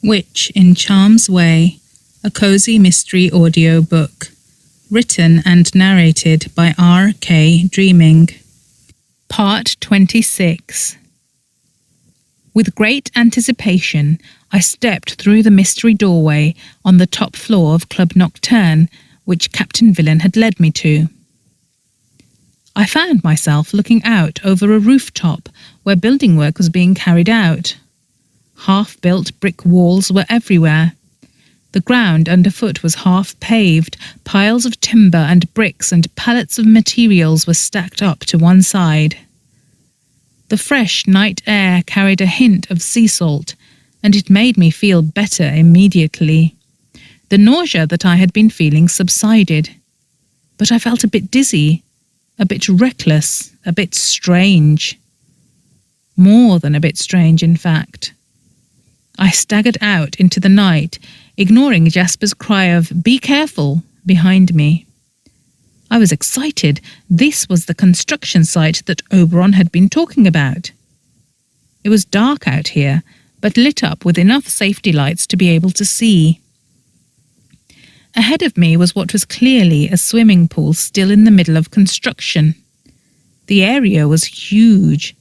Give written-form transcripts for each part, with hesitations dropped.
Witch in Charm's Way, a cozy mystery audiobook, written and narrated by R.K. Dreaming. Part 26. With great anticipation, I stepped through the mystery doorway on the top floor of Club Nocturne, which Captain Villain had led me to. I found myself looking out over a rooftop where building work was being carried out. Half-built brick walls were everywhere. The ground underfoot was half-paved, piles of timber and bricks and pallets of materials were stacked up to one side. The fresh night air carried a hint of sea salt, and it made me feel better immediately. The nausea that I had been feeling subsided, but I felt a bit dizzy, a bit reckless, a bit strange. More than a bit strange, in fact. I staggered out into the night, ignoring Jasper's cry of "Be careful!" behind me. I was excited. This was the construction site that Oberon had been talking about. It was dark out here, but lit up with enough safety lights to be able to see. Ahead of me was what was clearly a swimming pool still in the middle of construction. The area was huge.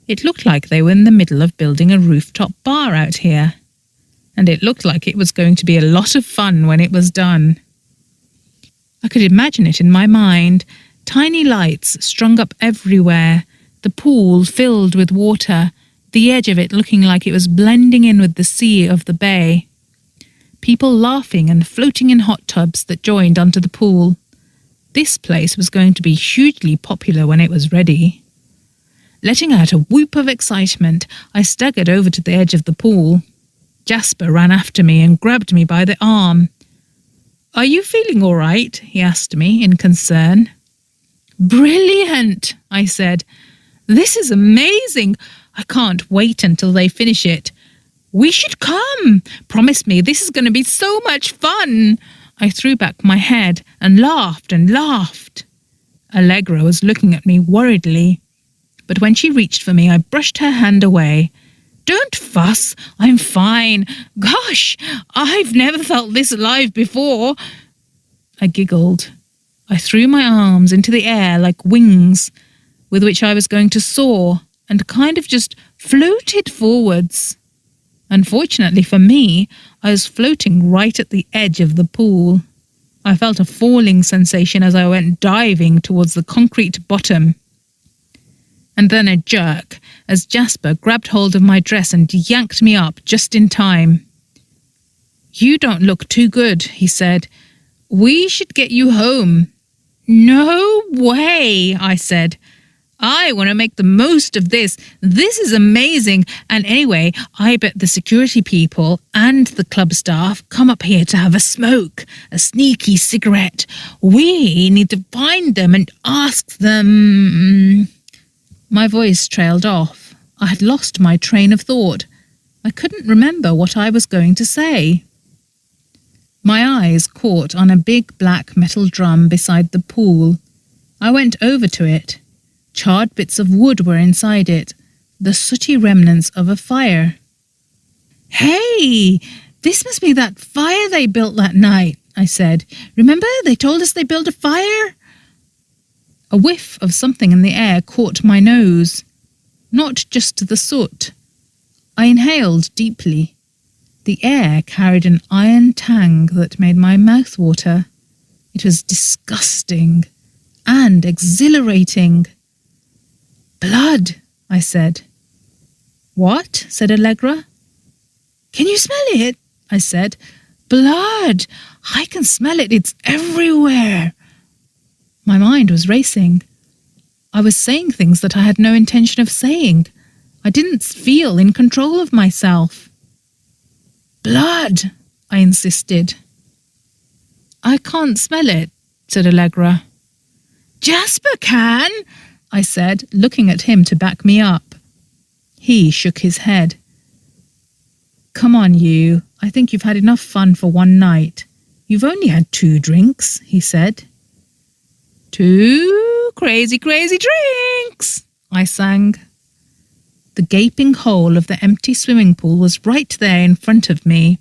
It looked like they were in the middle of building a rooftop bar out here, and it looked like it was going to be a lot of fun when it was done. I could imagine it in my mind, tiny lights strung up everywhere, the pool filled with water, the edge of it looking like it was blending in with the sea of the bay. People laughing and floating in hot tubs that joined onto the pool. This place was going to be hugely popular when it was ready. Letting out a whoop of excitement, I staggered over to the edge of the pool. Jasper ran after me and grabbed me by the arm. "Are you feeling all right?" he asked me in concern. "Brilliant," I said. "This is amazing. I can't wait until they finish it. We should come. Promise me, this is going to be so much fun." I threw back my head and laughed and laughed. Allegra was looking at me worriedly, but when she reached for me, I brushed her hand away. "Don't fuss, I'm fine. Gosh, I've never felt this alive before." I giggled. I threw my arms into the air like wings, with which I was going to soar, and kind of just floated forwards. Unfortunately for me, I was floating right at the edge of the pool. I felt a falling sensation as I went diving towards the concrete bottom. And then a jerk, as Jasper grabbed hold of my dress and yanked me up just in time. "You don't look too good," he said. "We should get you home." "No way," I said. "I want to make the most of this. This is amazing. And anyway, I bet the security people and the club staff come up here to have a smoke, a sneaky cigarette. We need to find them and ask them..." My voice trailed off. I had lost my train of thought. I couldn't remember what I was going to say. My eyes caught on a big black metal drum beside the pool. I went over to it. Charred bits of wood were inside it, the sooty remnants of a fire. "Hey, this must be that fire they built that night," I said. "Remember, they told us they built a fire?" A whiff of something in the air caught my nose. Not just the soot. I inhaled deeply. The air carried an iron tang that made my mouth water. It was disgusting and exhilarating. "Blood," I said. "What?" said Allegra. "Can you smell it?" I said. "Blood! I can smell it. It's everywhere." My mind was racing. I was saying things that I had no intention of saying. I didn't feel in control of myself. "Blood," I insisted. "I can't smell it," said Allegra. "Jasper can," I said, looking at him to back me up. He shook his head. "Come on, you. I think you've had enough fun for one night. You've only had 2 drinks," he said. "2 crazy, crazy drinks," I sang. The gaping hole of the empty swimming pool was right there in front of me.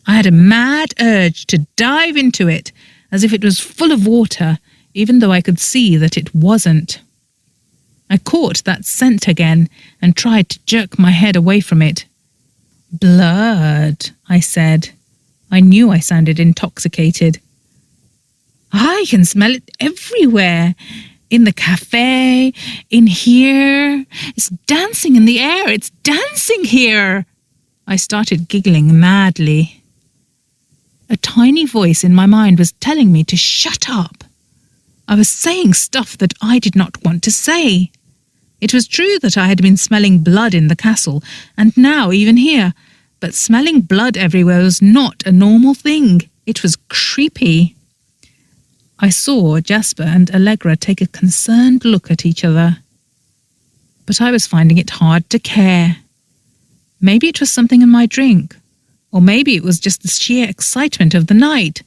I had a mad urge to dive into it, as if it was full of water, even though I could see that it wasn't. I caught that scent again and tried to jerk my head away from it. "Blood," I said. I knew I sounded intoxicated. "I can smell it everywhere. In the cafe, in here. It's dancing in the air. It's dancing here." I started giggling madly. A tiny voice in my mind was telling me to shut up. I was saying stuff that I did not want to say. It was true that I had been smelling blood in the castle, and now even here, but smelling blood everywhere was not a normal thing. It was creepy. I saw Jasper and Allegra take a concerned look at each other. But I was finding it hard to care. Maybe it was something in my drink, or maybe it was just the sheer excitement of the night.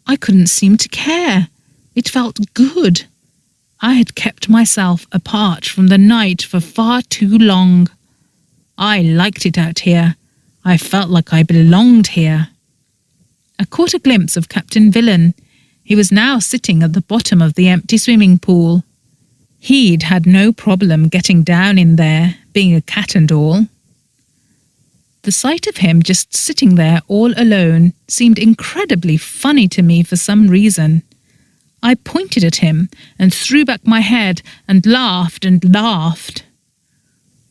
I couldn't seem to care. It felt good. I had kept myself apart from the night for far too long. I liked it out here. I felt like I belonged here. I caught a glimpse of Captain Villain. He was now sitting at the bottom of the empty swimming pool. He'd had no problem getting down in there, being a cat and all. The sight of him just sitting there all alone seemed incredibly funny to me for some reason. I pointed at him and threw back my head and laughed and laughed.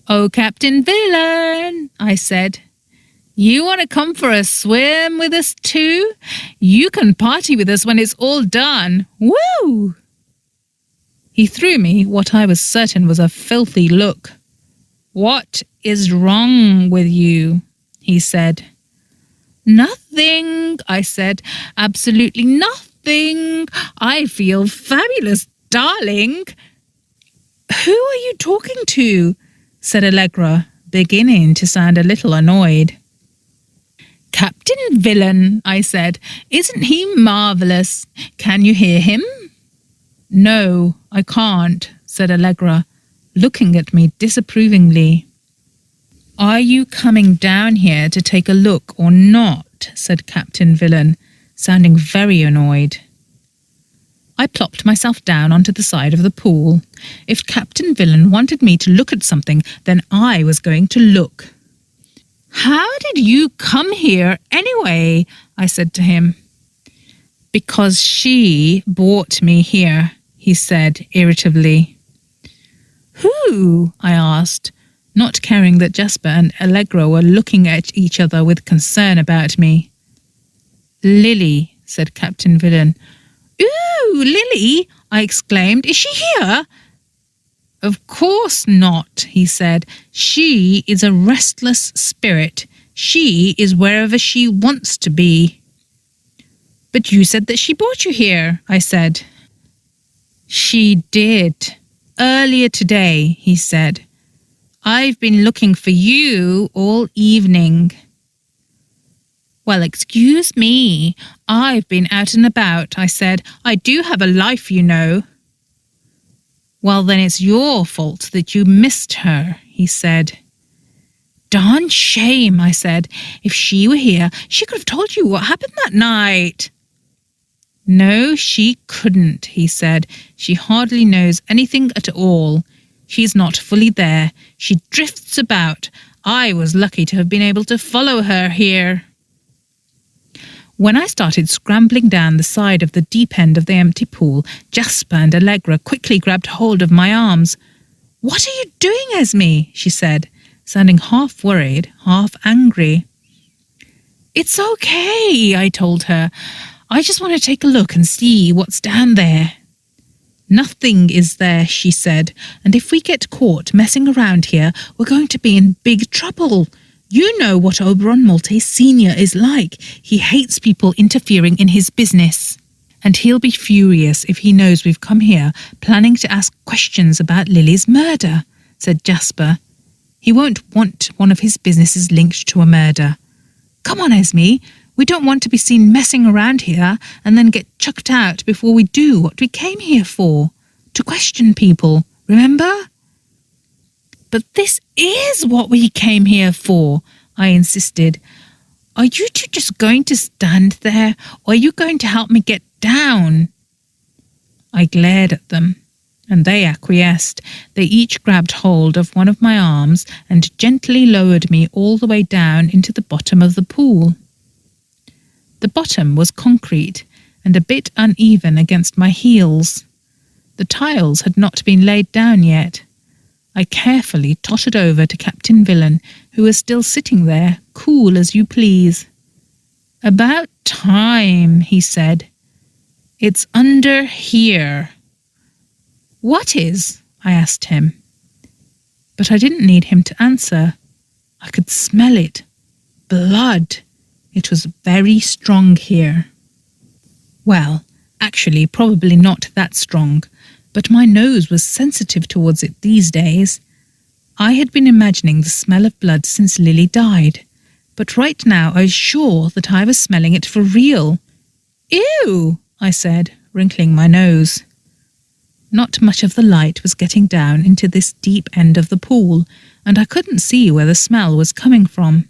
"Oh, Captain Villain," I said. "You want to come for a swim with us too? You can party with us when it's all done. Woo!" He threw me what I was certain was a filthy look. "What is wrong with you?" he said. "Nothing," I said. "Absolutely nothing. I feel fabulous, darling." "Who are you talking to?" said Allegra, beginning to sound a little annoyed. "Captain Villain," I said. "Isn't he marvellous? Can you hear him?" "No, I can't," said Allegra, looking at me disapprovingly. "Are you coming down here to take a look or not?" said Captain Villain, sounding very annoyed. I plopped myself down onto the side of the pool. If Captain Villain wanted me to look at something, then I was going to look. "How did you come here anyway?" I said to him. "Because she brought me here," he said irritably. "Who?" I asked, not caring that Jasper and Allegra were looking at each other with concern about me. "Lily," said Captain Villain. "Ooh, Lily!" I exclaimed. "Is she here?" "Of course not," he said. "She is a restless spirit. She is wherever she wants to be." "But you said that she brought you here," I said. "She did. Earlier today," he said. "I've been looking for you all evening." "Well, excuse me. I've been out and about," I said. "I do have a life, you know." "Well, then it's your fault that you missed her," he said. "Darn shame," I said. "If she were here, she could have told you what happened that night." "No, she couldn't," he said. "She hardly knows anything at all. She's not fully there. She drifts about. I was lucky to have been able to follow her here." When I started scrambling down the side of the deep end of the empty pool, Jasper and Allegra quickly grabbed hold of my arms. "What are you doing, Esme?" she said, sounding half worried, half angry. "It's okay," I told her. "I just want to take a look and see what's down there." "Nothing is there," she said, "and if we get caught messing around here, we're going to be in big trouble. You know what Oberon Maltese Sr. is like. He hates people interfering in his business. And he'll be furious if he knows we've come here planning to ask questions about Lily's murder," said Jasper. "He won't want one of his businesses linked to a murder. Come on, Esme. We don't want to be seen messing around here and then get chucked out before we do what we came here for. To question people, remember?" But this is what we came here for, I insisted. Are you two just going to stand there, or are you going to help me get down? I glared at them, and they acquiesced. They each grabbed hold of one of my arms and gently lowered me all the way down into the bottom of the pool. The bottom was concrete and a bit uneven against my heels. The tiles had not been laid down yet. I carefully tottered over to Captain Villain, who was still sitting there, cool as you please. "About time," he said. "It's under here." "What is?" I asked him. But I didn't need him to answer. I could smell it. Blood. It was very strong here. Well, actually, probably not that strong, but my nose was sensitive towards it these days. I had been imagining the smell of blood since Lily died, but right now I was sure that I was smelling it for real. "Ew," I said, wrinkling my nose. Not much of the light was getting down into this deep end of the pool, and I couldn't see where the smell was coming from.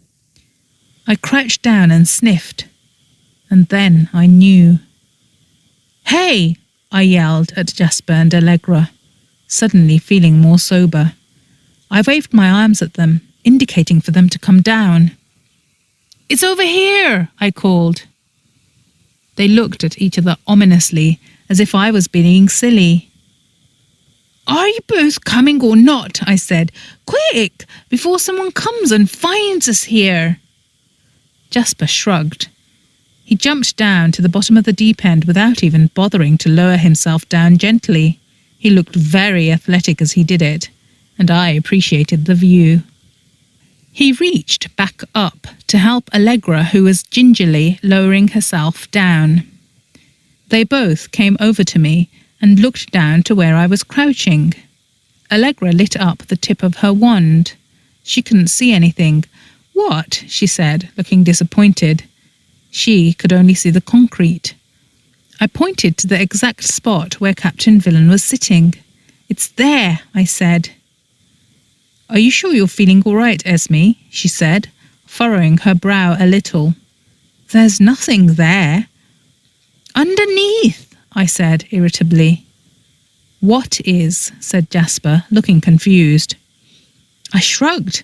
I crouched down and sniffed, and then I knew. "Hey!" I yelled at Jasper and Allegra, suddenly feeling more sober. I waved my arms at them, indicating for them to come down. "It's over here!" I called. They looked at each other ominously, as if I was being silly. "Are you both coming or not?" I said. "Quick, before someone comes and finds us here." Jasper shrugged. He jumped down to the bottom of the deep end without even bothering to lower himself down gently. He looked very athletic as he did it, and I appreciated the view. He reached back up to help Allegra, who was gingerly lowering herself down. They both came over to me and looked down to where I was crouching. Allegra lit up the tip of her wand. She couldn't see anything. "What?" she said, looking disappointed. She could only see the concrete. I pointed to the exact spot where Captain Villain was sitting. "It's there," I said. "Are you sure you're feeling all right, Esme?" she said, furrowing her brow a little. "There's nothing there." "Underneath," I said irritably. "What is?" said Jasper, looking confused. I shrugged.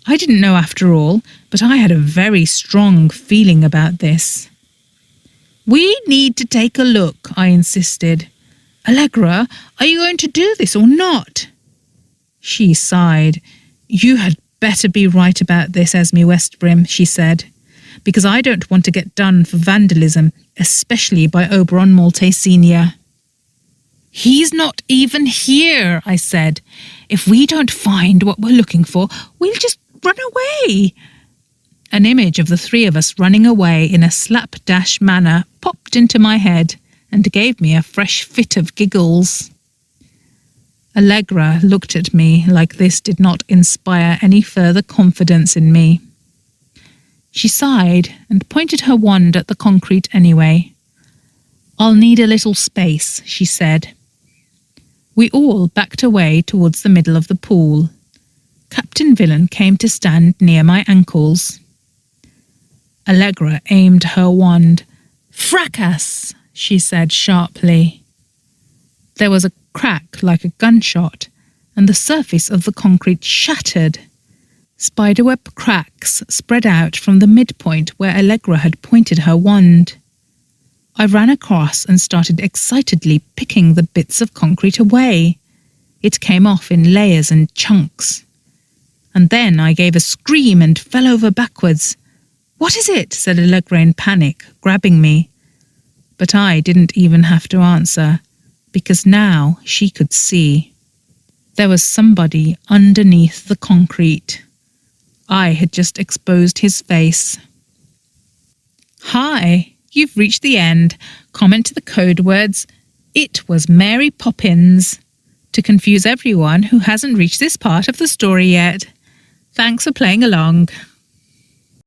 I didn't know after all, but I had a very strong feeling about this. "We need to take a look," I insisted. "Allegra, are you going to do this or not?" She sighed. "You had better be right about this, Esme Westbrim," she said, "because I don't want to get done for vandalism, especially by Oberon Maltese Sr." "He's not even here," I said. "If we don't find what we're looking for, we'll just run away." An image of the three of us running away in a slapdash manner popped into my head and gave me a fresh fit of giggles. Allegra looked at me like this did not inspire any further confidence in me. She sighed and pointed her wand at the concrete anyway. "I'll need a little space," she said. We all backed away towards the middle of the pool. Captain Villain came to stand near my ankles. Allegra aimed her wand. "Fracas!" she said sharply. There was a crack like a gunshot, and the surface of the concrete shattered. Spiderweb cracks spread out from the midpoint where Allegra had pointed her wand. I ran across and started excitedly picking the bits of concrete away. It came off in layers and chunks. And then I gave a scream and fell over backwards. "What is it?" said Allegra in panic, grabbing me. But I didn't even have to answer, because now she could see. There was somebody underneath the concrete. I had just exposed his face. "Hi, you've reached the end. Comment to the code words, 'It was Mary Poppins,' to confuse everyone who hasn't reached this part of the story yet. Thanks for playing along."